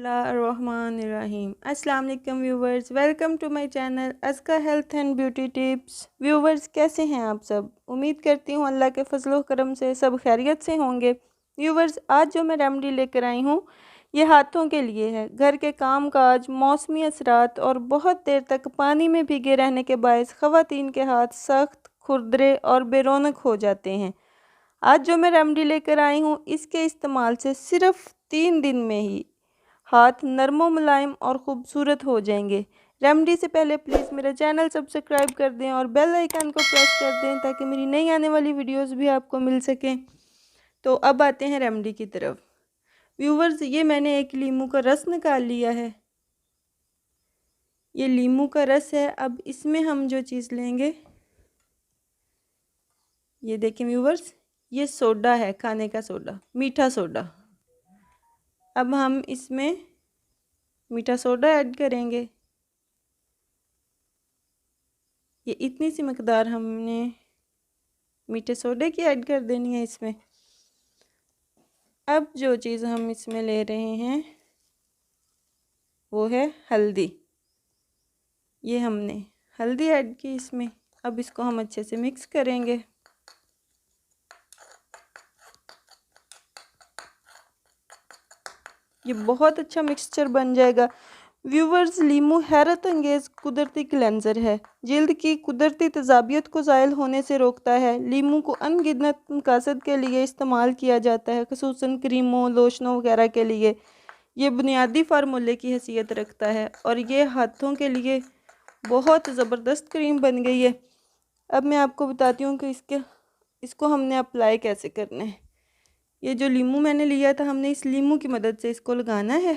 बिस्मिल्लाहिर्रहमानिर्रहीम। अस्सलाम वालेकुम viewers, welcome to my channel अस्का health and beauty tips. Viewers, कैसे हैं आप सब? उम्मीद करती हूँ अल्लाह के फजलो करम से सब खैरियत से होंगे। व्यूवर्स, आज जो मैं रेमेडी लेकर आई हूँ ये हाथों के लिए है। घर के काम काज, मौसमी असरात और बहुत देर तक पानी में भीगे रहने के बायस ख़वातीन के हाथ सख्त, खुरदरे और बेरौनक हो जाते हैं। आज जो मैं रेमेडी लेकर आई हूँ इसके इस्तेमाल से सिर्फ 3 दिन में ही हाथ नरमो मुलायम और ख़ूबसूरत हो जाएंगे। रेमेडी से पहले प्लीज़ मेरा चैनल सब्सक्राइब कर दें और बेल आइकन को प्रेस कर दें ताकि मेरी नई आने वाली वीडियोस भी आपको मिल सकें। तो अब आते हैं रेमेडी की तरफ। व्यूवर्स, ये मैंने एक लीमू का रस निकाल लिया है। ये लीमू का रस है। अब इसमें हम जो चीज़ लेंगे, ये देखें व्यूवर्स, ये सोडा है, खाने का सोडा, मीठा सोडा। अब हम इसमें मीठा सोडा ऐड करेंगे। ये इतनी सी मकदार हमने मीठे सोडे की ऐड कर देनी है इसमें। अब जो चीज़ हम इसमें ले रहे हैं वो है हल्दी। ये हमने हल्दी ऐड की इसमें। अब इसको हम अच्छे से मिक्स करेंगे। ये बहुत अच्छा मिक्सचर बन जाएगा। व्यूवर्स, लीमू हैरत अंगेज़ कुदरती क्लेंज़र है। जल्द की कुदरती तेज़ाबियत को ज़ायल होने से रोकता है। लीमू को अनगिनत मकासद के लिए इस्तेमाल किया जाता है, ख़ुसूसन क्रीमों, लोशनों वगैरह के लिए। ये बुनियादी फार्मूले की हैसियत रखता है और ये हाथों के लिए बहुत ज़बरदस्त क्रीम बन गई है। अब मैं आपको बताती हूँ कि इसको हमने अप्लाई कैसे करना है। ये जो लीमू मैंने लिया था, हमने इस लीमू की मदद से इसको लगाना है।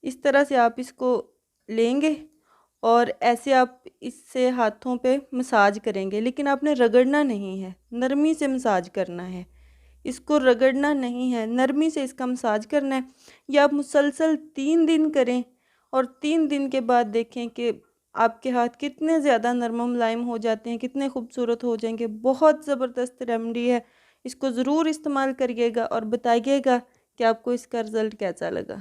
इस तरह से आप इसको लेंगे और ऐसे आप इससे हाथों पे मसाज करेंगे, लेकिन आपने रगड़ना नहीं है, नरमी से मसाज करना है। इसको रगड़ना नहीं है, नरमी से इसका मसाज करना है। या आप मुसलसल 3 दिन करें और 3 दिन के बाद देखें कि आपके हाथ कितने ज़्यादा नरम मुलायम हो जाते हैं, कितने खूबसूरत हो जाएंगे। बहुत ज़बरदस्त रेमेडी है। इसको ज़रूर इस्तेमाल करिएगा और बताइएगा कि आपको इसका रिज़ल्ट कैसा लगा।